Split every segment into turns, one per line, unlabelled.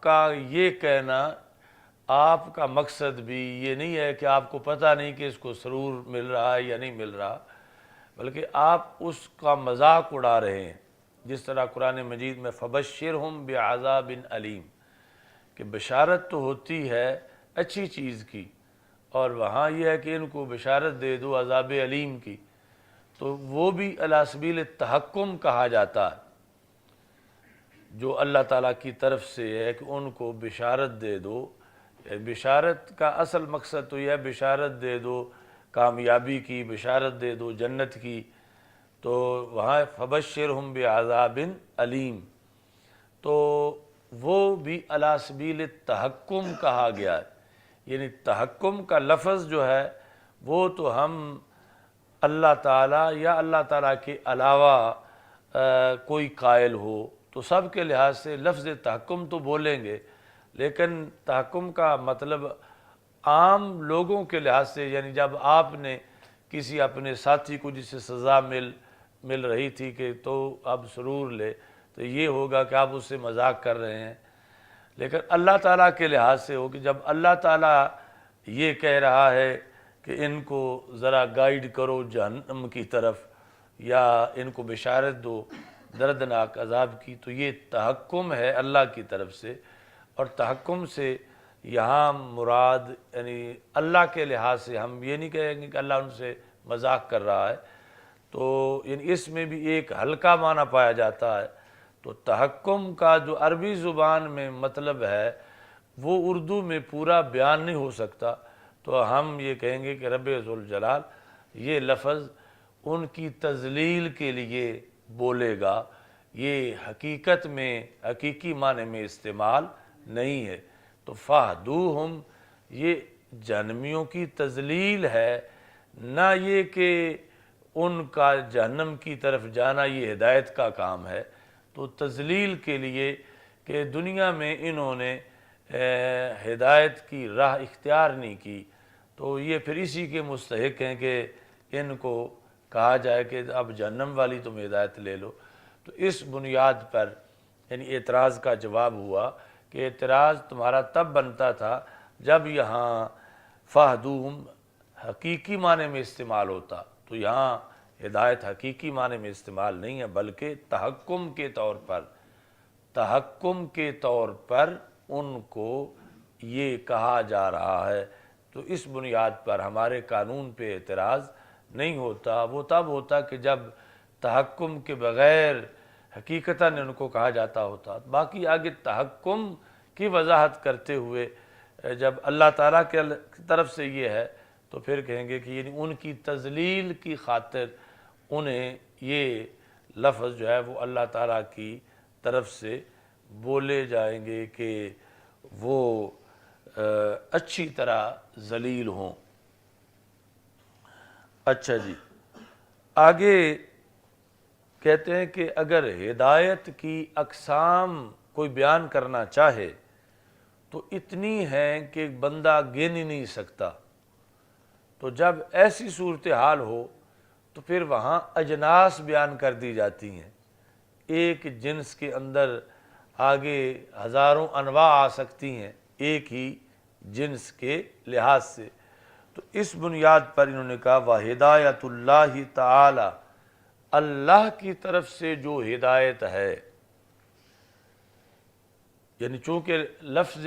کا یہ کہنا، آپ کا مقصد بھی یہ نہیں ہے کہ آپ کو پتہ نہیں کہ اس کو سرور مل رہا ہے یا نہیں مل رہا، بلکہ آپ اس کا مذاق اڑا رہے ہیں۔ جس طرح قرآن مجید میں فبشرہم بعذاب علیم، کہ بشارت تو ہوتی ہے اچھی چیز کی، اور وہاں یہ ہے کہ ان کو بشارت دے دو عذاب علیم کی، تو وہ بھی علی سبیل التحکم کہا جاتا ہے، جو اللہ تعالیٰ کی طرف سے ہے کہ ان کو بشارت دے دو۔ بشارت کا اصل مقصد تو یہ ہے بشارت دے دو کامیابی کی، بشارت دے دو جنت کی، تو وہاں فبشرہم بعذاب علیم، تو وہ بھی علی سبیل التحکم کہا گیا ہے۔ یعنی تحکم کا لفظ جو ہے وہ تو ہم اللہ تعالیٰ یا اللہ تعالیٰ کے علاوہ کوئی قائل ہو تو سب کے لحاظ سے لفظ تحکم تو بولیں گے، لیکن تحکم کا مطلب عام لوگوں کے لحاظ سے، یعنی جب آپ نے کسی اپنے ساتھی کو جسے سزا مل رہی تھی کہ تو اب سرور لے، تو یہ ہوگا کہ آپ اس سے مذاق کر رہے ہیں۔ لیکن اللہ تعالیٰ کے لحاظ سے ہو کہ جب اللہ تعالیٰ یہ کہہ رہا ہے کہ ان کو ذرا گائیڈ کرو جہنم کی طرف، یا ان کو بشارت دو دردناک عذاب کی، تو یہ تحکم ہے اللہ کی طرف سے۔ اور تحکم سے یہاں مراد یعنی اللہ کے لحاظ سے ہم یہ نہیں کہیں گے کہ اللہ ان سے مذاق کر رہا ہے، تو یعنی اس میں بھی ایک ہلکا معنی پایا جاتا ہے۔ تو تحکم کا جو عربی زبان میں مطلب ہے وہ اردو میں پورا بیان نہیں ہو سکتا، تو ہم یہ کہیں گے کہ رب ذوالجلال یہ لفظ ان کی تذلیل کے لیے بولے گا، یہ حقیقت میں حقیقی معنی میں استعمال نہیں ہے۔ تو فاہدوہم یہ جہنمیوں کی تذلیل ہے، نہ یہ کہ ان کا جہنم کی طرف جانا یہ ہدایت کا کام ہے۔ تو تذلیل کے لیے کہ دنیا میں انہوں نے ہدایت کی راہ اختیار نہیں کی، تو یہ پھر اسی کے مستحق ہیں کہ ان کو کہا جائے کہ اب جہنم والی تم ہدایت لے لو۔ تو اس بنیاد پر یعنی اعتراض کا جواب ہوا کہ اعتراض تمہارا تب بنتا تھا جب یہاں فاہدوہم حقیقی معنی میں استعمال ہوتا، تو یہاں ہدایت حقیقی معنی میں استعمال نہیں ہے، بلکہ تحکم کے طور پر ان کو یہ کہا جا رہا ہے۔ تو اس بنیاد پر ہمارے قانون پہ اعتراض نہیں ہوتا، وہ تب ہوتا کہ جب تحکم کے بغیر حقیقتاً ان کو کہا جاتا ہوتا۔ باقی آگے تحکم کی وضاحت کرتے ہوئے جب اللہ تعالیٰ کی طرف سے یہ ہے تو پھر کہیں گے کہ یعنی ان کی تذلیل کی خاطر انہیں یہ لفظ جو ہے وہ اللہ تعالیٰ کی طرف سے بولے جائیں گے کہ وہ اچھی طرح ذلیل ہوں۔ اچھا جی، آگے کہتے ہیں کہ اگر ہدایت کی اقسام کوئی بیان کرنا چاہے تو اتنی ہیں کہ بندہ گن ہی نہیں سکتا، تو جب ایسی صورتحال ہو تو پھر وہاں اجناس بیان کر دی جاتی ہیں۔ ایک جنس کے اندر آگے ہزاروں انواع آ سکتی ہیں ایک ہی جنس کے لحاظ سے۔ تو اس بنیاد پر انہوں نے کہا وَہِدَایَةُ اللَّهِ تَعَالَى، اللہ کی طرف سے جو ہدایت ہے، یعنی چونکہ لفظ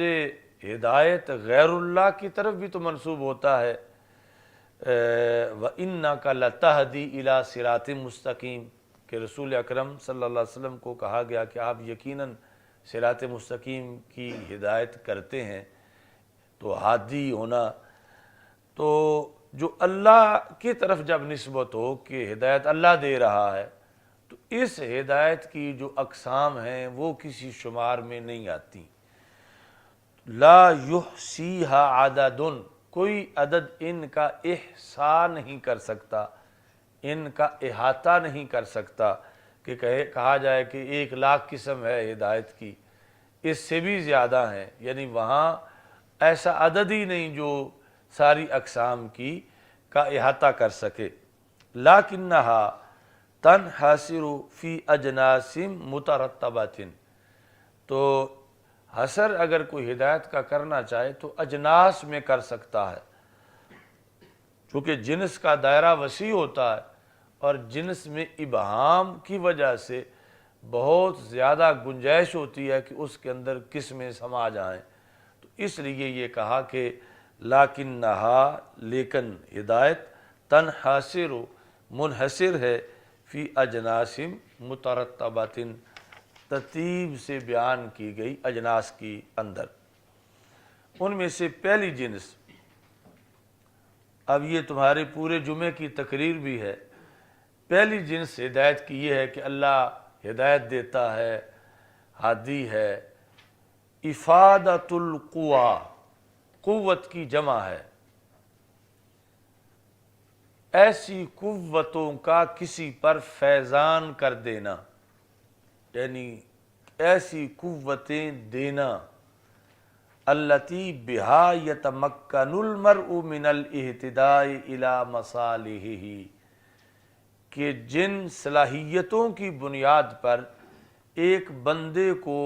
ہدایت غیر اللہ کی طرف بھی تو منسوب ہوتا ہے، وَإِنَّكَ لَتَهْدِي إِلَى صِرَاطٍ مستقیم، کہ رسول اکرم صلی اللہ علیہ وسلم کو کہا گیا کہ آپ یقیناً صراط مستقیم کی ہدایت کرتے ہیں۔ تو ہادی ہونا، تو جو اللہ کی طرف جب نسبت ہو کہ ہدایت اللہ دے رہا ہے، تو اس ہدایت کی جو اقسام ہیں وہ کسی شمار میں نہیں آتی۔ لا یحصیہا عدد، کوئی عدد ان کا احصاء نہیں کر سکتا، ان کا احاطہ نہیں کر سکتا کہ کہا جائے کہ 1,00,000 قسم ہے ہدایت کی، اس سے بھی زیادہ ہیں، یعنی وہاں ایسا عدد ہی نہیں جو ساری اقسام کی کا احاطہ کر سکے۔ لیکنہا تنحصر فی اجناس مترتبۃ، تو حصر اگر کوئی ہدایت کا کرنا چاہے تو اجناس میں کر سکتا ہے، چونکہ جنس کا دائرہ وسیع ہوتا ہے اور جنس میں ابہام کی وجہ سے بہت زیادہ گنجائش ہوتی ہے کہ اس کے اندر قسمیں سما جائیں، تو اس لیے یہ کہا کہ لیکنہا، لیکن ہدایت تنحصر منحصر ہے فی اجناس مترتبۃ، ترتیب سے بیان کی گئی اجناس کی اندر۔ ان میں سے پہلی جنس، اب یہ تمہارے پورے جمعے کی تقریر بھی ہے، پہلی جنس ہدایت کی یہ ہے کہ اللہ ہدایت دیتا ہے، ہادی ہے۔ افادۃ القوا، قوت کی جمع ہے، ایسی قوتوں کا کسی پر فیضان کر دینا، یعنی ایسی قوتیں دینا، التی بہا یتمکن المرء من الاہتداء الی مصالحہ، کہ جن صلاحیتوں کی بنیاد پر ایک بندے کو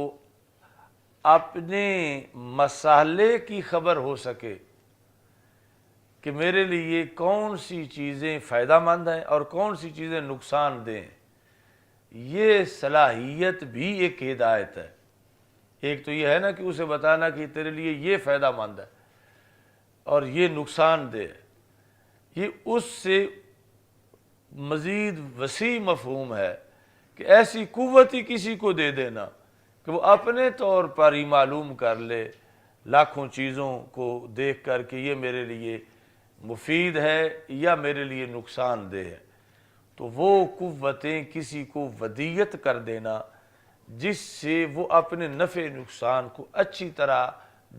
اپنے مسالے کی خبر ہو سکے کہ میرے لیے کون سی چیزیں فائدہ مند ہیں اور کون سی چیزیں نقصان دیں، یہ صلاحیت بھی ایک ہدایت ہے۔ ایک تو یہ ہے نا کہ اسے بتانا کہ تیرے لیے یہ فائدہ مند ہے اور یہ نقصان دہ ہے، یہ اس سے مزید وسیع مفہوم ہے کہ ایسی قوت ہی کسی کو دے دینا کہ وہ اپنے طور پر ہی معلوم کر لے لاکھوں چیزوں کو دیکھ کر کہ یہ میرے لیے مفید ہے یا میرے لیے نقصان دہ ہے، تو وہ قوتیں کسی کو ودیت کر دینا جس سے وہ اپنے نفع نقصان کو اچھی طرح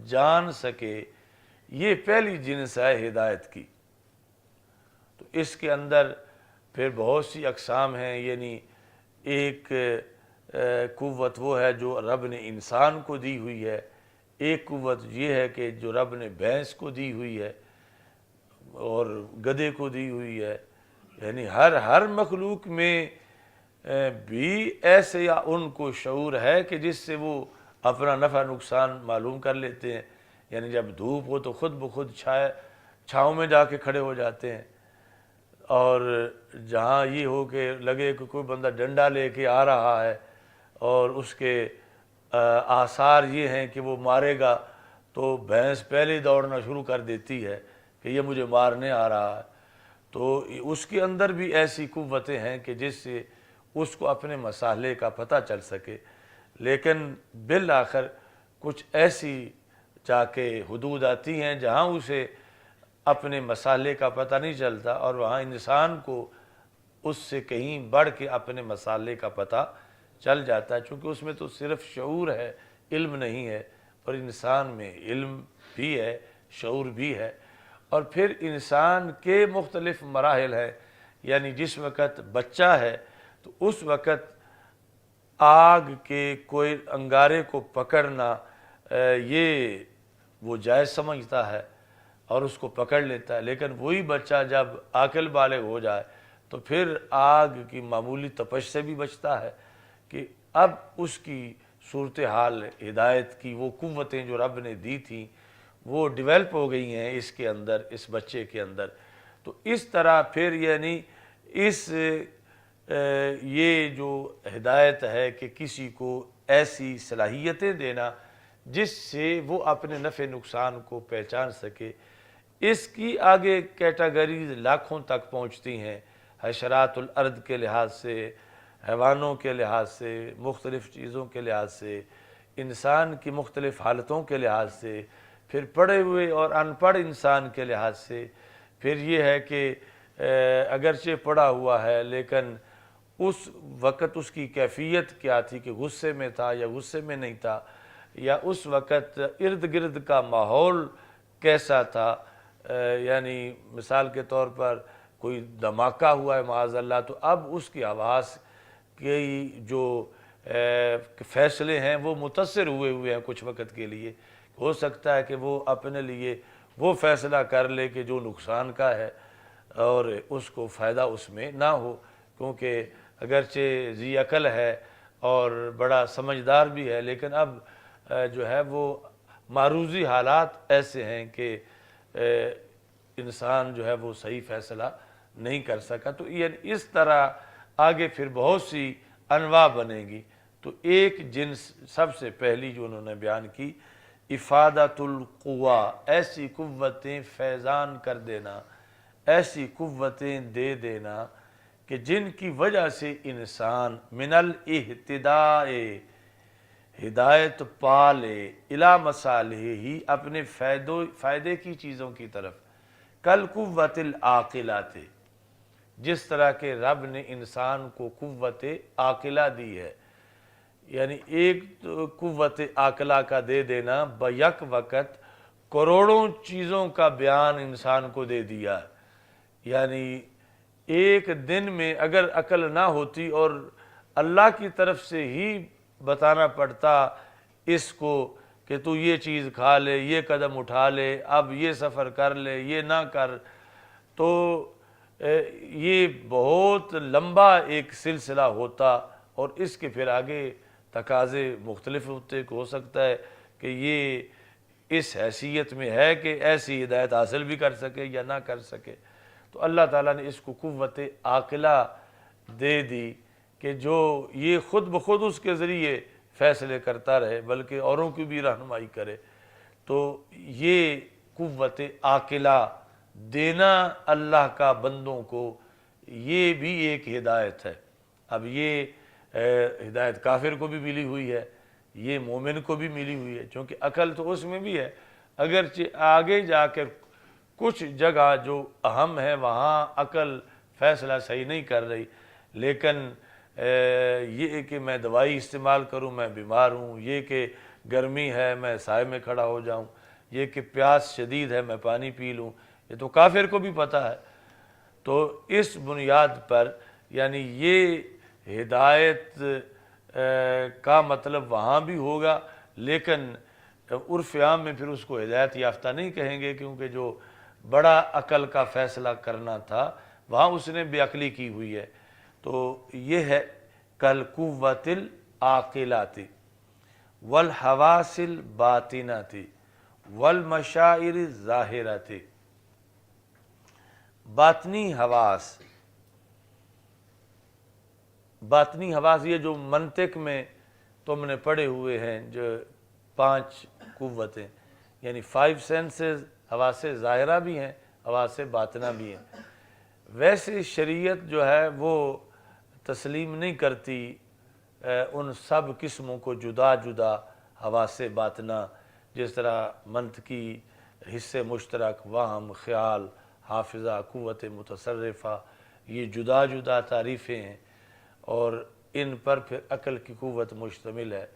جان سکے، یہ پہلی جنس ہے ہدایت کی۔ تو اس کے اندر پھر بہت سی اقسام ہیں، یعنی ایک قوت وہ ہے جو رب نے انسان کو دی ہوئی ہے، ایک قوت یہ ہے کہ جو رب نے بھینس کو دی ہوئی ہے اور گدھے کو دی ہوئی ہے، یعنی ہر مخلوق میں بھی ایسے یا ان کو شعور ہے کہ جس سے وہ اپنا نفع نقصان معلوم کر لیتے ہیں، یعنی جب دھوپ ہو تو خود بخود چھاؤں میں جا کے کھڑے ہو جاتے ہیں، اور جہاں یہ ہو کہ لگے کہ کوئی بندہ ڈنڈا لے کے آ رہا ہے اور اس کے آثار یہ ہیں کہ وہ مارے گا تو بھینس پہلے دوڑنا شروع کر دیتی ہے کہ یہ مجھے مارنے آ رہا ہے، تو اس کے اندر بھی ایسی قوتیں ہیں کہ جس سے اس کو اپنے مصالحے کا پتہ چل سکے، لیکن بالآخر کچھ ایسی جا کے حدود آتی ہیں جہاں اسے اپنے مصالحے کا پتہ نہیں چلتا، اور وہاں انسان کو اس سے کہیں بڑھ کے اپنے مصالحے کا پتہ چل جاتا ہے، چونکہ اس میں تو صرف شعور ہے، علم نہیں ہے، اور انسان میں علم بھی ہے، شعور بھی ہے، اور پھر انسان کے مختلف مراحل ہیں، یعنی جس وقت بچہ ہے تو اس وقت آگ کے کوئی انگارے کو پکڑنا یہ وہ جائز سمجھتا ہے اور اس کو پکڑ لیتا ہے، لیکن وہی بچہ جب عاقل بالغ ہو جائے تو پھر آگ کی معمولی تپش سے بھی بچتا ہے کہ اب اس کی صورتحال ہدایت کی وہ قوتیں جو رب نے دی تھیں وہ ڈیولپ ہو گئی ہیں اس کے اندر، اس بچے کے اندر۔ تو اس طرح پھر یعنی یہ جو ہدایت ہے کہ کسی کو ایسی صلاحیتیں دینا جس سے وہ اپنے نفع نقصان کو پہچان سکے، اس کی آگے کیٹاگریز لاکھوں تک پہنچتی ہیں، حشرات الارض کے لحاظ سے، حیوانوں کے لحاظ سے، مختلف چیزوں کے لحاظ سے، انسان کی مختلف حالتوں کے لحاظ سے، پھر پڑھے ہوئے اور ان پڑھ انسان کے لحاظ سے، پھر یہ ہے کہ اگرچہ پڑھا ہوا ہے لیکن اس وقت اس کی کیفیت کیا تھی کہ غصے میں تھا یا غصے میں نہیں تھا، یا اس وقت ارد گرد کا ماحول کیسا تھا، یعنی مثال کے طور پر کوئی دھماکہ ہوا ہے معاذ اللہ تو اب اس کی آواز کے جو فیصلے ہیں وہ متاثر ہوئے ہیں کچھ وقت کے لیے، ہو سکتا ہے کہ وہ اپنے لیے وہ فیصلہ کر لے کہ جو نقصان کا ہے اور اس کو فائدہ اس میں نہ ہو، کیونکہ اگرچہ ذی عقل ہے اور بڑا سمجھدار بھی ہے، لیکن اب جو ہے وہ معروضی حالات ایسے ہیں کہ انسان جو ہے وہ صحیح فیصلہ نہیں کر سکا۔ تو یعنی اس طرح آگے پھر بہت سی انواع بنے گی۔ تو ایک جنس سب سے پہلی جو انہوں نے بیان کی، افادۃ القوا، ایسی قوتیں فیضان کر دینا، ایسی قوتیں دے دینا کہ جن کی وجہ سے انسان من الاہتداء، ہدایت پا لے، الی مصالحہ ہی، اپنے فائدے کی چیزوں کی طرف، کل قوت العاقلات، جس طرح کہ رب نے انسان کو قوت عاقلہ دی ہے، یعنی ایک قوت عاقلہ کا دے دینا بیک وقت کروڑوں چیزوں کا بیان انسان کو دے دیا، یعنی ایک دن میں اگر عقل نہ ہوتی اور اللہ کی طرف سے ہی بتانا پڑتا اس کو کہ تو یہ چیز کھا لے، یہ قدم اٹھا لے، اب یہ سفر کر لے، یہ نہ کر، تو یہ بہت لمبا ایک سلسلہ ہوتا، اور اس کے پھر آگے تقاضے مختلف ہوتے، ہو سکتا ہے کہ یہ اس حیثیت میں ہے کہ ایسی ہدایت حاصل بھی کر سکے یا نہ کر سکے۔ تو اللہ تعالیٰ نے اس کو قوت عاقلہ دے دی کہ جو یہ خود بخود اس کے ذریعے فیصلے کرتا رہے بلکہ اوروں کی بھی رہنمائی کرے۔ تو یہ قوت عاقلہ دینا اللہ کا بندوں کو، یہ بھی ایک ہدایت ہے۔ اب یہ ہدایت کافر کو بھی ملی ہوئی ہے، یہ مومن کو بھی ملی ہوئی ہے، چونکہ عقل تو اس میں بھی ہے، اگرچہ آگے جا کر کچھ جگہ جو اہم ہے وہاں عقل فیصلہ صحیح نہیں کر رہی، لیکن یہ کہ میں دوائی استعمال کروں، میں بیمار ہوں، یہ کہ گرمی ہے میں سائے میں کھڑا ہو جاؤں، یہ کہ پیاس شدید ہے میں پانی پی لوں، یہ تو کافر کو بھی پتہ ہے۔ تو اس بنیاد پر یعنی یہ ہدایت کا مطلب وہاں بھی ہوگا، لیکن عرف عام میں پھر اس کو ہدایت یافتہ نہیں کہیں گے، کیونکہ جو بڑا عقل کا فیصلہ کرنا تھا وہاں اس نے بے عقلی کی ہوئی ہے۔ تو یہ ہے کل قوت العاقلات والحواس الباطنات والمشاعر الظاہرات۔ باطنی حواس، باطنی حواس یہ جو منطق میں تم نے پڑھے ہوئے ہیں، جو 5 قوتیں، یعنی 5 سینسز، حواس ظاہرہ بھی ہیں، حواس باطنہ بھی ہیں۔ ویسے شریعت جو ہے وہ تسلیم نہیں کرتی ان سب قسموں کو جدا جدا، حواس باطنہ جس طرح منطقی حصے مشترک، وہم، خیال، حافظہ، قوت متصرفہ، یہ جدا جدا تعریفیں ہیں اور ان پر پھر عقل کی قوت مشتمل ہے۔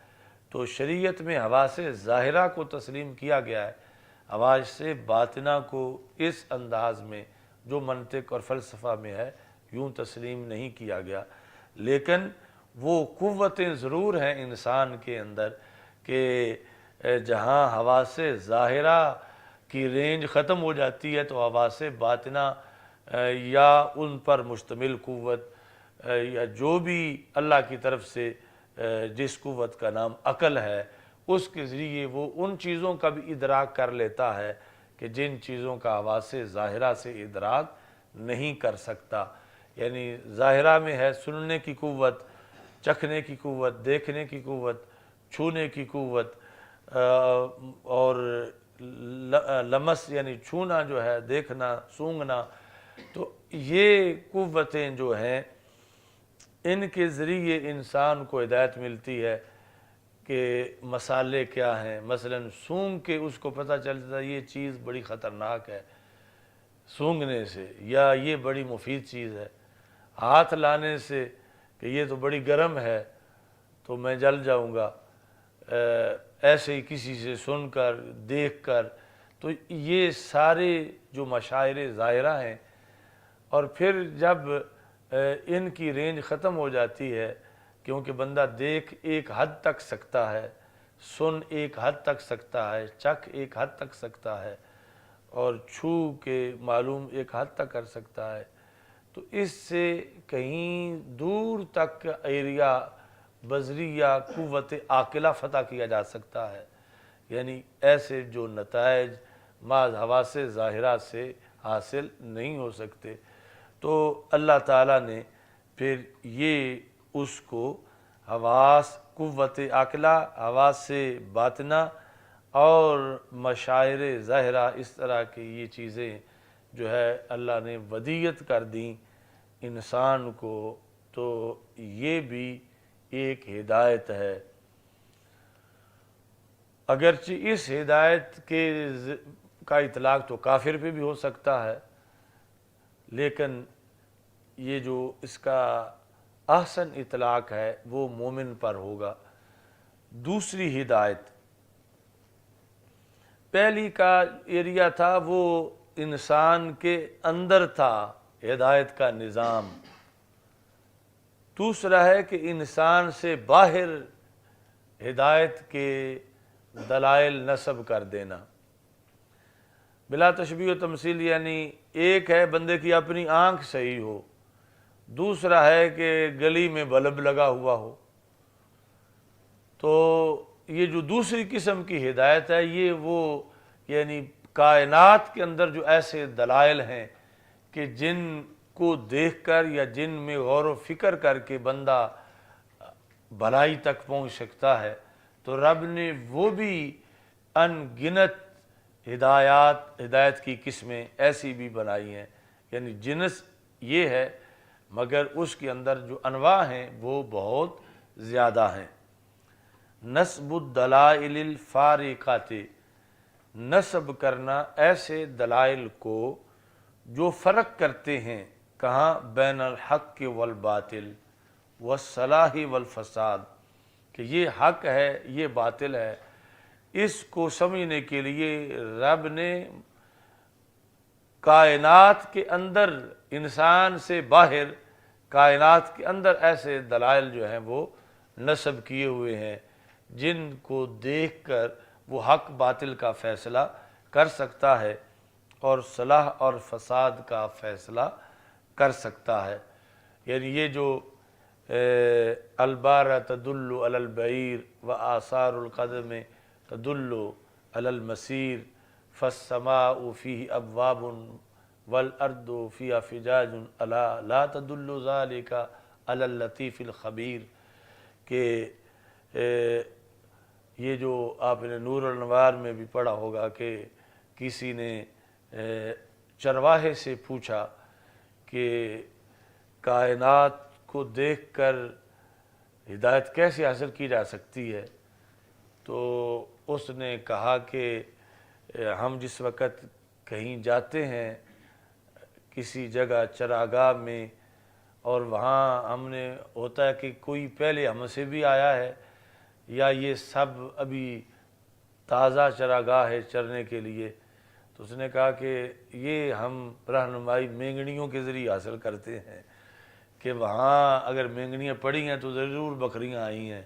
تو شریعت میں حواس ظاہرہ کو تسلیم کیا گیا ہے، حواس باطنہ کو اس انداز میں جو منطق اور فلسفہ میں ہے یوں تسلیم نہیں کیا گیا، لیکن وہ قوتیں ضرور ہیں انسان کے اندر کہ جہاں حواس ظاہرہ کی رینج ختم ہو جاتی ہے تو حواس باطنہ یا ان پر مشتمل قوت یا جو بھی اللہ کی طرف سے جس قوت کا نام عقل ہے، اس کے ذریعے وہ ان چیزوں کا بھی ادراک کر لیتا ہے کہ جن چیزوں کا حواس ظاہرہ سے ادراک نہیں کر سکتا۔ یعنی ظاہرہ میں ہے سننے کی قوت، چکھنے کی قوت، دیکھنے کی قوت، چھونے کی قوت، اور لمس یعنی چھونا جو ہے، دیکھنا، سونگھنا۔ تو یہ قوتیں جو ہیں ان کے ذریعے انسان کو ہدایت ملتی ہے کہ مسالے کیا ہیں۔ مثلا سونگھ کے اس کو پتہ چلتا ہے یہ چیز بڑی خطرناک ہے سونگھنے سے، یا یہ بڑی مفید چیز ہے۔ ہاتھ لانے سے کہ یہ تو بڑی گرم ہے تو میں جل جاؤں گا، ایسے ہی کسی سے سن کر، دیکھ کر۔ تو یہ سارے جو مشاعر ظاہرہ ہیں، اور پھر جب ان کی رینج ختم ہو جاتی ہے، کیونکہ بندہ دیکھ ایک حد تک سکتا ہے، سن ایک حد تک سکتا ہے، چکھ ایک حد تک سکتا ہے، اور چھو کے معلوم ایک حد تک کر سکتا ہے، تو اس سے کہیں دور تک ایریا بذریعہ قوت عاقلہ فتح کیا جا سکتا ہے، یعنی ایسے جو نتائج محض حواس ظاہرہ سے حاصل نہیں ہو سکتے۔ تو اللہ تعالیٰ نے پھر یہ اس کو حواس، قوت عاقلہ، حواس باطنہ اور مشاعر ظاہرہ، اس طرح کی یہ چیزیں جو ہے اللہ نے ودیت کر دیں انسان کو، تو یہ بھی ایک ہدایت ہے۔ اگرچہ اس ہدایت کا اطلاق تو کافر پہ بھی ہو سکتا ہے، لیکن یہ جو اس کا احسن اطلاق ہے وہ مومن پر ہوگا۔ دوسری ہدایت، پہلی کا ایریا تھا وہ انسان کے اندر تھا ہدایت کا نظام، دوسرا ہے کہ انسان سے باہر ہدایت کے دلائل نصب کر دینا بلا تشبیہ و تمثیل، یعنی ایک ہے بندے کی اپنی آنکھ صحیح ہو، دوسرا ہے کہ گلی میں بلب لگا ہوا ہو۔ تو یہ جو دوسری قسم کی ہدایت ہے یہ وہ یعنی کائنات کے اندر جو ایسے دلائل ہیں کہ جن کو دیکھ کر یا جن میں غور و فکر کر کے بندہ بھلائی تک پہنچ سکتا ہے، تو رب نے وہ بھی ان گنت ہدایت کی قسمیں ایسی بھی بنائی ہیں، یعنی جنس یہ ہے مگر اس کے اندر جو انواع ہیں وہ بہت زیادہ ہیں۔ نصب الدلائل الفارقات، نصب کرنا ایسے دلائل کو جو فرق کرتے ہیں، کہاں؟ بین الحق والباطل والصلاح والفساد، کہ یہ حق ہے یہ باطل ہے، اس کو سمجھنے کے لیے رب نے کائنات کے اندر، انسان سے باہر کائنات کے اندر ایسے دلائل جو ہیں وہ نصب کیے ہوئے ہیں جن کو دیکھ کر وہ حق باطل کا فیصلہ کر سکتا ہے اور صلاح اور فساد کا فیصلہ کر سکتا ہے۔ یعنی یہ جو البارہ تدل علی البعیر و آثار القدم تدل علی المسیر فالسماء فیہ ابواب والارض فیہا فجاج الا لا تدل ذلک علی اللطیف الخبیر، کہ یہ جو آپ نے نور الانوار میں بھی پڑھا ہوگا کہ کسی نے چرواہے سے پوچھا کہ کائنات کو دیکھ کر ہدایت کیسے حاصل کی جا سکتی ہے؟ تو اس نے کہا کہ ہم جس وقت کہیں جاتے ہیں کسی جگہ چراگاہ میں، اور وہاں ہم نے ہوتا ہے کہ کوئی پہلے ہم سے بھی آیا ہے یا یہ سب ابھی تازہ چراگاہ ہے چرنے کے لیے، تو اس نے کہا کہ یہ ہم رہنمائی مینگنیوں کے ذریعے حاصل کرتے ہیں کہ وہاں اگر مینگنیاں پڑی ہیں تو ضرور بکریاں آئی ہیں،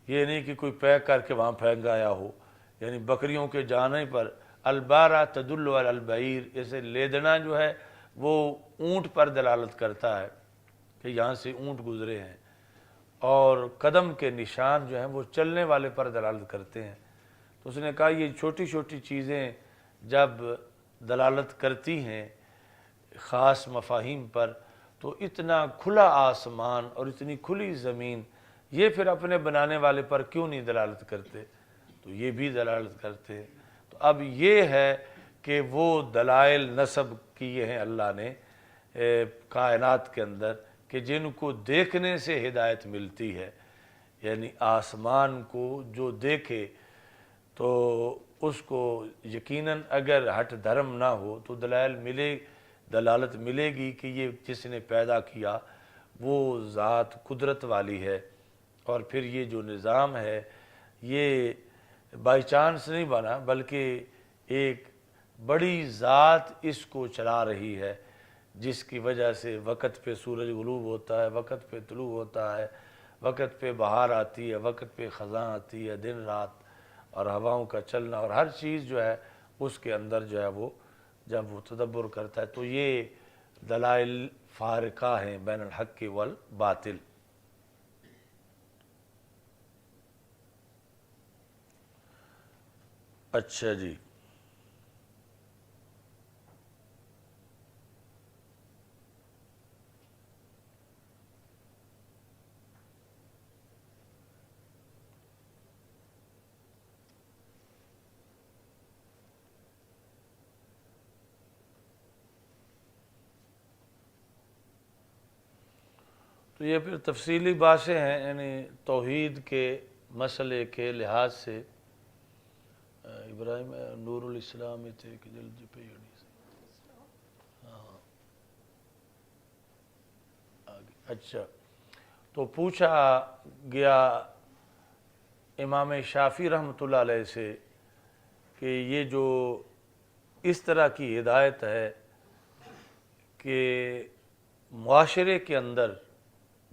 یہ نہیں کہ کوئی پیک کر کے وہاں پھینک آیا ہو۔ یعنی بکریوں کے جانے پر البارہ تدل علی البعیر، اسے لیدنا جو ہے وہ اونٹ پر دلالت کرتا ہے کہ یہاں سے اونٹ گزرے ہیں، اور قدم کے نشان جو ہیں وہ چلنے والے پر دلالت کرتے ہیں۔ تو اس نے کہا یہ چھوٹی چھوٹی چیزیں جب دلالت کرتی ہیں خاص مفاہیم پر، تو اتنا کھلا آسمان اور اتنی کھلی زمین یہ پھر اپنے بنانے والے پر کیوں نہیں دلالت کرتے؟ تو یہ بھی دلالت کرتے ہیں۔ تو اب یہ ہے کہ وہ دلائل نصب کیے ہیں اللہ نے کائنات کے اندر کہ جن کو دیکھنے سے ہدایت ملتی ہے، یعنی آسمان کو جو دیکھے تو اس کو یقیناً اگر ہٹ دھرم نہ ہو تو دلالت ملے گی کہ یہ جس نے پیدا کیا وہ ذات قدرت والی ہے، اور پھر یہ جو نظام ہے یہ بائی چانس نہیں بنا بلکہ ایک بڑی ذات اس کو چلا رہی ہے، جس کی وجہ سے وقت پہ سورج غروب ہوتا ہے، وقت پہ طلوع ہوتا ہے، وقت پہ بہار آتی ہے، وقت پہ خزاں آتی ہے، دن رات اور ہواؤں کا چلنا، اور ہر چیز جو ہے اس کے اندر جو ہے وہ جب وہ تدبر کرتا ہے تو یہ دلائل فارقہ ہیں بین الحق والباطل۔ اچھا جی، تو یہ پھر تفصیلی باتیں ہیں، یعنی توحید کے مسئلے کے لحاظ سے ابراہیم نور الاسلام تھے کہ جلدی پہ آگے۔ اچھا، تو پوچھا گیا امام شافعی رحمۃ اللہ علیہ سے کہ یہ جو اس طرح کی ہدایت ہے کہ معاشرے کے اندر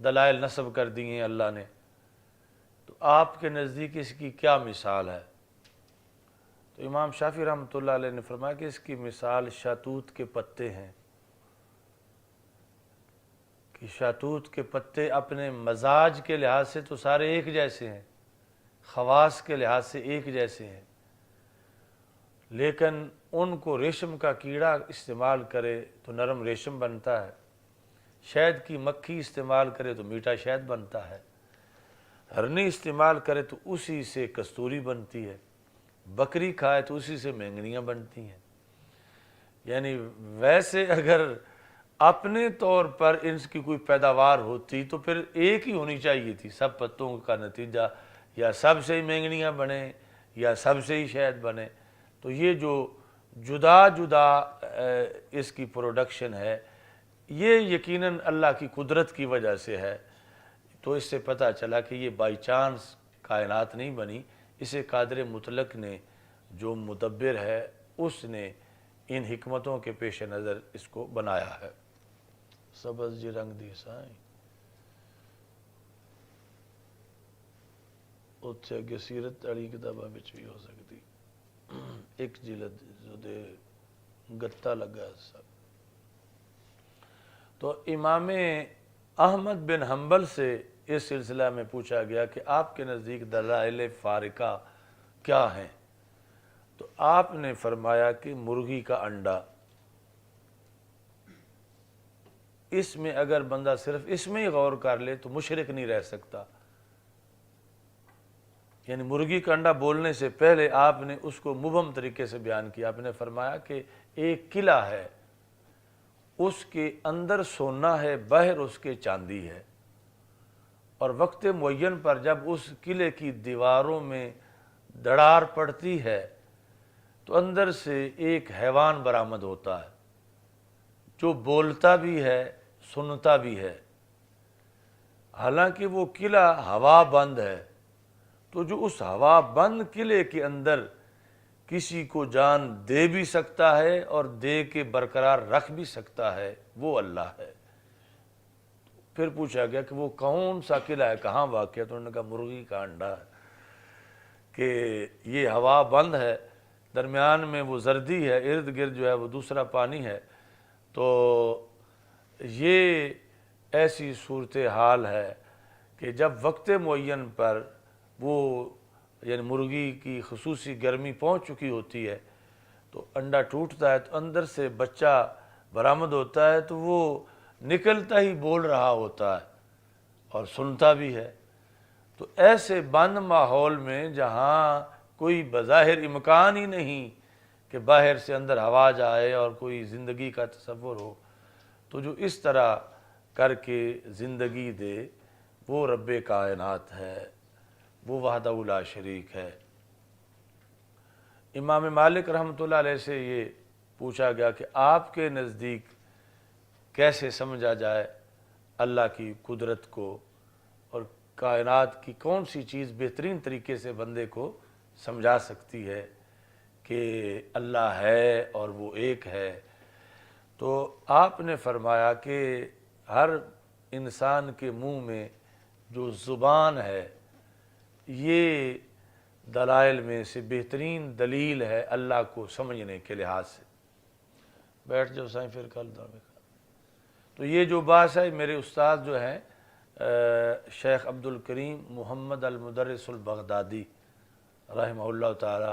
دلائل نصب کر دی ہیں اللہ نے، تو آپ کے نزدیک اس کی کیا مثال ہے؟ تو امام شافعی رحمۃ اللہ علیہ نے فرمایا کہ اس کی مثال شاہتوت کے پتے ہیں، کہ شاہتوت کے پتے اپنے مزاج کے لحاظ سے تو سارے ایک جیسے ہیں، خواص کے لحاظ سے ایک جیسے ہیں، لیکن ان کو ریشم کا کیڑا استعمال کرے تو نرم ریشم بنتا ہے، شہد کی مکھی استعمال کرے تو میٹھا شہد بنتا ہے، ہرنی استعمال کرے تو اسی سے کستوری بنتی ہے، بکری کھائے تو اسی سے مینگنیاں بنتی ہیں۔ یعنی ویسے اگر اپنے طور پر ان کی کوئی پیداوار ہوتی تو پھر ایک ہی ہونی چاہیے تھی، سب پتوں کا نتیجہ یا سب سے ہی مینگنیاں بنے یا سب سے ہی شہد بنے۔ تو یہ جو جدا جدا اس کی پروڈکشن ہے، یہ یقیناً اللہ کی قدرت کی وجہ سے ہے۔ تو اس سے پتہ چلا کہ یہ بائی چانس کائنات نہیں بنی، اسے قادر مطلق نے جو مدبر ہے اس نے ان حکمتوں کے پیش نظر اس کو بنایا ہے۔ سبز جی رنگ دی سائیں اتھے اگے سیرت والی کتاباں وچ بھی ہو سکتی، ایک جلد جو دے گتا لگا سب۔ تو امام احمد بن حنبل سے اس سلسلہ میں پوچھا گیا کہ آپ کے نزدیک دلائل فارقہ کیا ہیں؟ تو آپ نے فرمایا کہ مرغی کا انڈا، اس میں اگر بندہ صرف اس میں ہی غور کر لے تو مشرک نہیں رہ سکتا۔ یعنی مرغی کا انڈا بولنے سے پہلے آپ نے اس کو مبہم طریقے سے بیان کیا، آپ نے فرمایا کہ ایک قلعہ ہے، اس کے اندر سونا ہے، باہر اس کے چاندی ہے، اور وقت معین پر جب اس قلعے کی دیواروں میں دڑار پڑتی ہے تو اندر سے ایک حیوان برآمد ہوتا ہے جو بولتا بھی ہے، سنتا بھی ہے، حالانکہ وہ قلعہ ہوا بند ہے۔ تو جو اس ہوا بند قلعے کے اندر کسی کو جان دے بھی سکتا ہے اور دے کے برقرار رکھ بھی سکتا ہے، وہ اللہ ہے۔ پھر پوچھا گیا کہ وہ کون سا قلعہ ہے، کہاں واقع ہے؟ تو انہوں نے کہا مرغی کا انڈا ہے، کہ یہ ہوا بند ہے، درمیان میں وہ زردی ہے، ارد گرد جو ہے وہ دوسرا پانی ہے۔ تو یہ ایسی صورتحال ہے کہ جب وقت معین پر وہ یعنی مرغی کی خصوصی گرمی پہنچ چکی ہوتی ہے تو انڈا ٹوٹتا ہے تو اندر سے بچہ برآمد ہوتا ہے، تو وہ نکلتا ہی بول رہا ہوتا ہے اور سنتا بھی ہے۔ تو ایسے بند ماحول میں جہاں کوئی بظاہر امکان ہی نہیں کہ باہر سے اندر ہوا جائے اور کوئی زندگی کا تصور ہو، تو جو اس طرح کر کے زندگی دے وہ رب کائنات ہے، وہ وحدہ لا شریک ہے۔ امام مالک رحمۃ اللہ علیہ سے یہ پوچھا گیا کہ آپ کے نزدیک کیسے سمجھا جائے اللہ کی قدرت کو، اور کائنات کی کون سی چیز بہترین طریقے سے بندے کو سمجھا سکتی ہے کہ اللہ ہے اور وہ ایک ہے؟ تو آپ نے فرمایا کہ ہر انسان کے منہ میں جو زبان ہے یہ دلائل میں سے بہترین دلیل ہے اللہ کو سمجھنے کے لحاظ سے۔ بیٹھ جاؤ سائیں، پھر کل دعوے کا۔ تو یہ جو بات ہے، میرے استاد جو ہیں شیخ عبد الکریم محمد المدرس البغدادی رحمہ اللہ تعالی،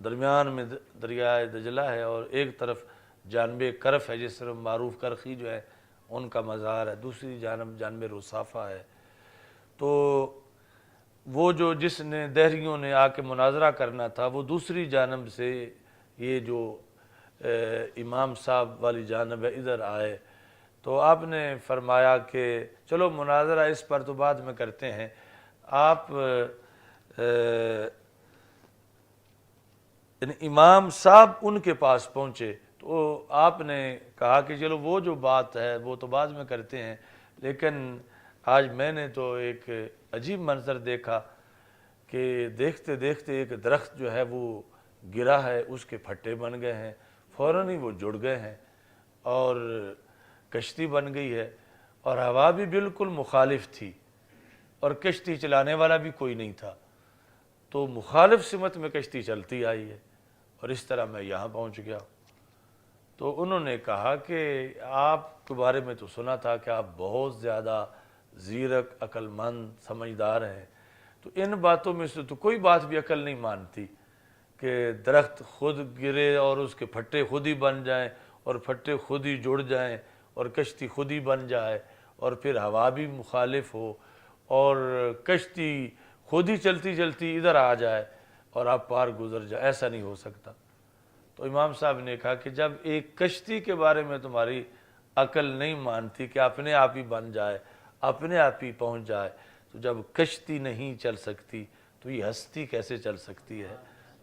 درمیان میں دریائے دجلہ ہے اور ایک طرف جانب کرف ہے جس طرح معروف کرخی جو ہے ان کا مزار ہے، دوسری جانب رصافہ ہے۔ تو وہ جو جس نے دہریوں نے آ کے مناظرہ کرنا تھا وہ دوسری جانب سے یہ جو امام صاحب والی جانب ہے ادھر آئے، تو آپ نے فرمایا کہ چلو مناظرہ اس پر تو بعد میں کرتے ہیں، آپ یعنی امام صاحب ان کے پاس پہنچے تو آپ نے کہا کہ چلو وہ جو بات ہے وہ تو بعد میں کرتے ہیں، لیکن آج میں نے تو ایک عجیب منظر دیکھا کہ دیکھتے دیکھتے ایک درخت جو ہے وہ گرا ہے، اس کے پھٹے بن گئے ہیں، فوراً ہی وہ جڑ گئے ہیں اور کشتی بن گئی ہے، اور ہوا بھی بالکل مخالف تھی اور کشتی چلانے والا بھی کوئی نہیں تھا، تو مخالف سمت میں کشتی چلتی آئی ہے اور اس طرح میں یہاں پہنچ گیا۔ تو انہوں نے کہا کہ آپ کے بارے میں تو سنا تھا کہ آپ بہت زیادہ زیرک، عقل مند، سمجھدار ہیں، تو ان باتوں میں سے تو کوئی بات بھی عقل نہیں مانتی کہ درخت خود گرے اور اس کے پھٹے خود ہی بن جائیں اور پھٹے خود ہی جڑ جائیں اور کشتی خود ہی بن جائے اور پھر ہوا بھی مخالف ہو اور کشتی خود ہی چلتی چلتی ادھر آ جائے اور آپ پار گزر جائے، ایسا نہیں ہو سکتا۔ تو امام صاحب نے کہا کہ جب ایک کشتی کے بارے میں تمہاری عقل نہیں مانتی کہ اپنے آپ ہی بن جائے، اپنے آپ ہی پہنچ جائے، تو جب کشتی نہیں چل سکتی تو یہ ہستی کیسے چل سکتی ہے؟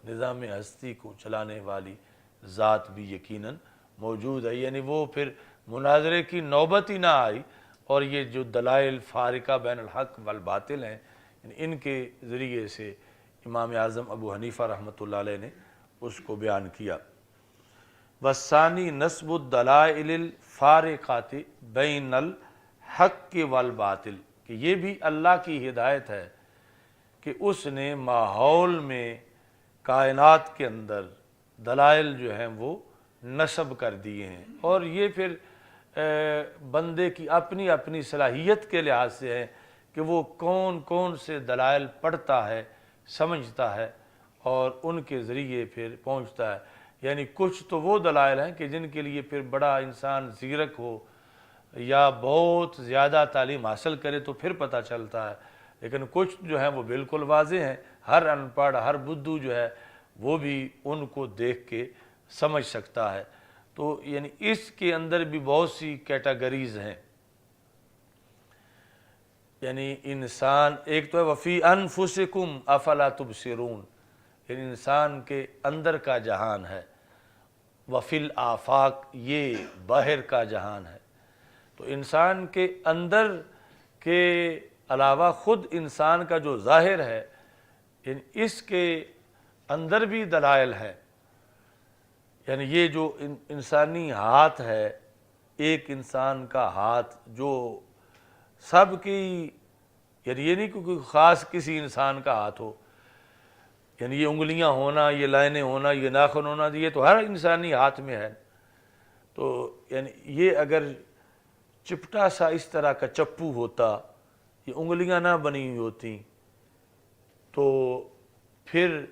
نظام ہستی کو چلانے والی ذات بھی یقیناً موجود ہے۔ یعنی وہ پھر مناظرے کی نوبت ہی نہ آئی، اور یہ جو دلائل فارقہ بین الحق والباطل ہیں ان کے ذریعے سے امام اعظم ابو حنیفہ رحمۃ اللہ علیہ نے اس کو بیان کیا۔ وَالثَّانِي نَسْبُ الدَّلَائِلِ الْفَارِقَاتِ بَيْنَ الْحَقِّ وَالْبَاطِلِ، کہ یہ بھی اللہ کی ہدایت ہے کہ اس نے ماحول میں کائنات کے اندر دلائل جو ہیں وہ نصب کر دیے ہیں، اور یہ پھر بندے کی اپنی اپنی صلاحیت کے لحاظ سے ہے کہ وہ کون کون سے دلائل پڑھتا ہے، سمجھتا ہے اور ان کے ذریعے پھر پہنچتا ہے۔ یعنی کچھ تو وہ دلائل ہیں کہ جن کے لیے پھر بڑا انسان زیرک ہو یا بہت زیادہ تعلیم حاصل کرے تو پھر پتہ چلتا ہے، لیکن کچھ جو ہیں وہ بالکل واضح ہیں، ہر ان پڑھ، ہر بدھو جو ہے وہ بھی ان کو دیکھ کے سمجھ سکتا ہے۔ تو یعنی اس کے اندر بھی بہت سی کیٹیگریز ہیں، یعنی انسان ایک تو ہے وفی انفسکم افلا تبصرون، یعنی انسان کے اندر کا جہان ہے، وفی الآفاق یہ باہر کا جہان ہے۔ تو انسان کے اندر کے علاوہ خود انسان کا جو ظاہر ہے یعنی اس کے اندر بھی دلائل ہے، یعنی یہ جو انسانی ہاتھ ہے، ایک انسان کا ہاتھ جو سب کی، یعنی یہ نہیں کہ کوئی خاص کسی انسان کا ہاتھ ہو، یعنی یہ انگلیاں ہونا، یہ لائنیں ہونا، یہ ناخن ہونا، یہ تو ہر انسانی ہاتھ میں ہے۔ تو یعنی یہ اگر چپٹا سا اس طرح کا چپو ہوتا، یہ انگلیاں نہ بنی ہوئی ہوتی، تو پھر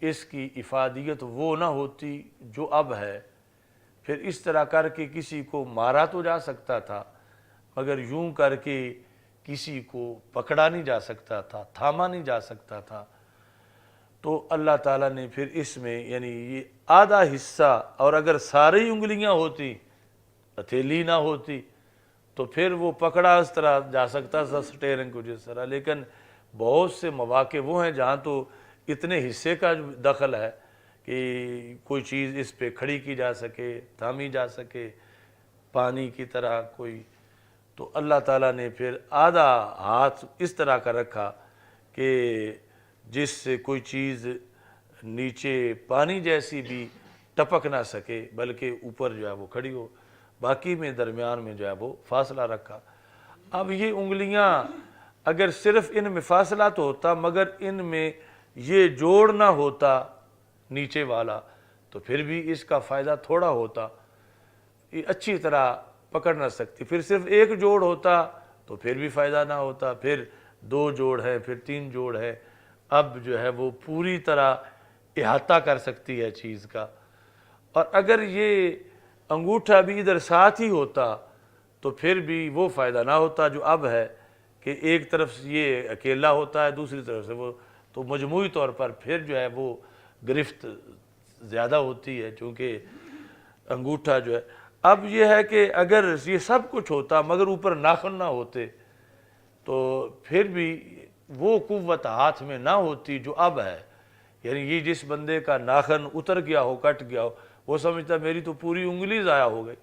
اس کی افادیت وہ نہ ہوتی جو اب ہے۔ پھر اس طرح کر کے کسی کو مارا تو جا سکتا تھا، مگر یوں کر کے کسی کو پکڑا نہیں جا سکتا تھا، تھاما نہیں جا سکتا تھا۔ تو اللہ تعالیٰ نے پھر اس میں یعنی یہ آدھا حصہ، اور اگر ساری انگلیاں ہوتی، ہتھیلی نہ ہوتی، تو پھر وہ پکڑا اس طرح جا سکتا تھا سٹیرنگ کو جس طرح، لیکن بہت سے مواقع وہ ہیں جہاں تو اتنے حصے کا دخل ہے کہ کوئی چیز اس پہ کھڑی کی جا سکے، تھامی جا سکے، پانی کی طرح کوئی، تو اللہ تعالیٰ نے پھر آدھا ہاتھ اس طرح کا رکھا کہ جس سے کوئی چیز نیچے پانی جیسی بھی ٹپک نہ سکے بلکہ اوپر جو ہے وہ کھڑی ہو، باقی میں درمیان میں جو ہے وہ فاصلہ رکھا۔ اب یہ انگلیاں اگر صرف ان میں فاصلہ تو ہوتا مگر ان میں یہ جوڑ نہ ہوتا نیچے والا تو پھر بھی اس کا فائدہ تھوڑا ہوتا، یہ اچھی طرح پکڑ نہ سکتی۔ پھر صرف ایک جوڑ ہوتا تو پھر بھی فائدہ نہ ہوتا، پھر دو جوڑ ہے، پھر تین جوڑ ہے، اب جو ہے وہ پوری طرح احاطہ کر سکتی ہے چیز کا۔ اور اگر یہ انگوٹھا بھی ادھر ساتھ ہی ہوتا تو پھر بھی وہ فائدہ نہ ہوتا جو اب ہے کہ ایک طرف سے یہ اکیلا ہوتا ہے، دوسری طرف سے وہ، تو مجموعی طور پر پھر جو ہے وہ گرفت زیادہ ہوتی ہے، چونکہ انگوٹھا جو ہے۔ اب یہ ہے کہ اگر یہ سب کچھ ہوتا مگر اوپر ناخن نہ ہوتے تو پھر بھی وہ قوت ہاتھ میں نہ ہوتی جو اب ہے۔ یعنی یہ جس بندے کا ناخن اتر گیا ہو، کٹ گیا ہو، وہ سمجھتا میری تو پوری انگلی ضائع ہو گئی،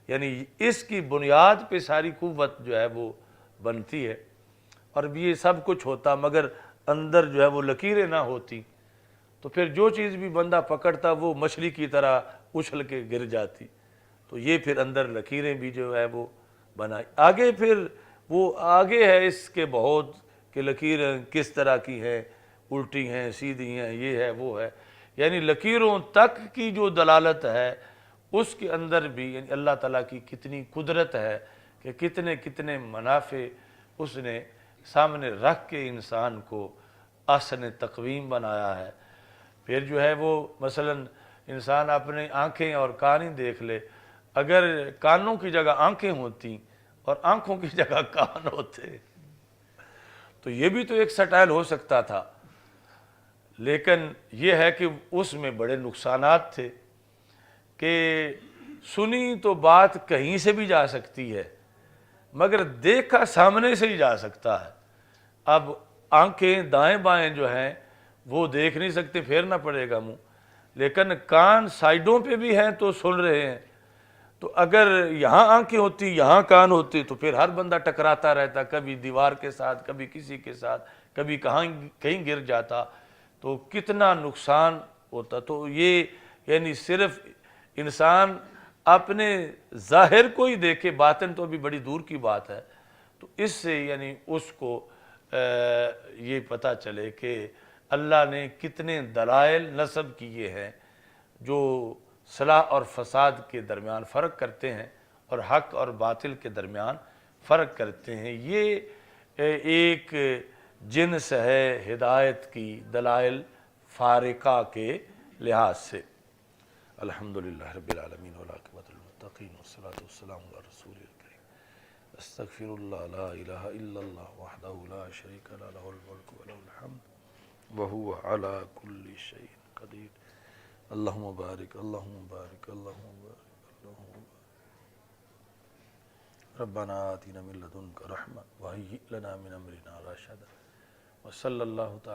یعنی اس کی بنیاد پہ ساری قوت جو ہے وہ بنتی ہے۔ اور یہ سب کچھ ہوتا مگر اندر جو ہے وہ لکیریں نہ ہوتی تو پھر جو چیز بھی بندہ پکڑتا وہ مچھلی کی طرح اچھل کے گر جاتی۔ تو یہ پھر اندر لکیریں بھی جو ہے وہ بنائی۔ آگے پھر وہ آگے ہے اس کے بہت کہ لکیریں کس طرح کی ہیں، الٹی ہیں، سیدھی ہیں، یہ ہے وہ ہے، یعنی لکیروں تک کی جو دلالت ہے اس کے اندر بھی یعنی اللہ تعالیٰ کی کتنی قدرت ہے کہ کتنے کتنے منافع اس نے سامنے رکھ کے انسان کو احسن تقویم بنایا ہے۔ پھر جو ہے وہ مثلا انسان اپنے آنکھیں اور کان ہی دیکھ لے، اگر کانوں کی جگہ آنکھیں ہوتی اور آنکھوں کی جگہ کان ہوتے تو یہ بھی تو ایک سٹائل ہو سکتا تھا، لیکن یہ ہے کہ اس میں بڑے نقصانات تھے کہ سنی تو بات کہیں سے بھی جا سکتی ہے مگر دیکھا سامنے سے ہی جا سکتا ہے۔ اب آنکھیں دائیں بائیں جو ہیں وہ دیکھ نہیں سکتے، پھیرنا پڑے گا منہ، لیکن کان سائیڈوں پہ بھی ہیں تو سن رہے ہیں۔ تو اگر یہاں آنکھیں ہوتی یہاں کان ہوتے تو پھر ہر بندہ ٹکراتا رہتا، کبھی دیوار کے ساتھ، کبھی کسی کے ساتھ، کبھی کہیں گر جاتا، تو کتنا نقصان ہوتا۔ تو یہ یعنی صرف انسان اپنے ظاہر کو ہی دیکھے، باطن تو ابھی بڑی دور کی بات ہے، تو اس سے یعنی اس کو یہ پتہ چلے کہ اللہ نے کتنے دلائل نصب کیے ہیں جو صلاح اور فساد کے درمیان فرق کرتے ہیں اور حق اور باطل کے درمیان فرق کرتے ہیں۔ یہ ایک جنس ہے ہدایت کی دلائل فارقہ کے لحاظ سے۔ الحمدللہ رب العالمین والعاقبۃ للمتقین والصلاۃ والسلام علی رسول الکریم۔ استغفر اللہ لا الہ الا اللہ وحدہ لا شریک لہ لہ الملک ولہ الحمد وہو علی کل شیء قدیر۔ اللہم بارک اللہم بارک اللہم بارک اللہم بارک۔ ربنا آتنا من لدنک رحمۃ وہیئ لنا من امرنا رشدا۔ وصلی اللہ تعالی